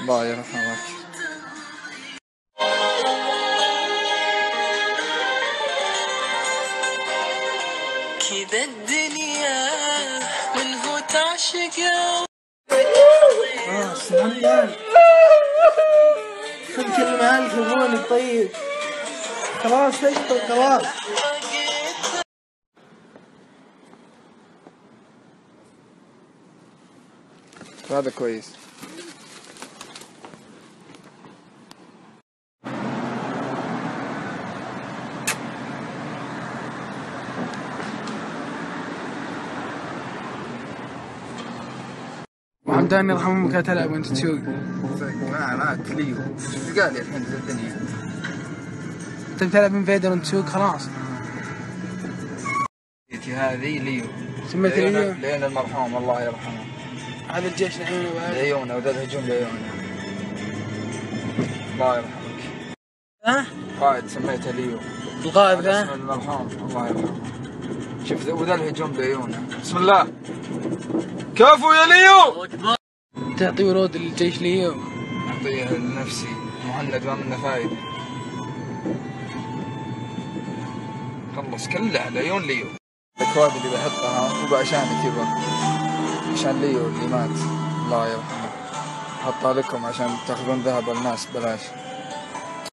الله يرحمك. كذا الدنيا منه تعشق. سلام. خذ كلمة ألف يبوني طيب. خلاص اشطب خلاص. هذا كويس. وحمدان يرحم امك تلعب وانت تسوق. معك ليو ايش قال لي الحين في الدنيا؟ انت بتلعب انفيدر وانت تسوق خلاص. هذه ليو سميتها ليو؟ لين المرحوم الله يرحمه. هذا الجيش لعيونه بعد. لعيونه وذا الهجوم لعيونه. الله يرحمك. ها؟ قائد سميته ليو. القائد ذا؟ اسم المرحوم الله يرحمه. شوف وذا الهجوم بعيونه. بسم الله. كفو يا ليو. تعطي ورود للجيش ليو؟ اعطيه لنفسي مهند ما منه فايده. خلص كله على عيون ليو. الاكواد اللي بحطها مو عشانك يبا، عشان ليو اللي مات الله يرحمه. حطها لكم عشان تاخذون ذهب الناس بلاش.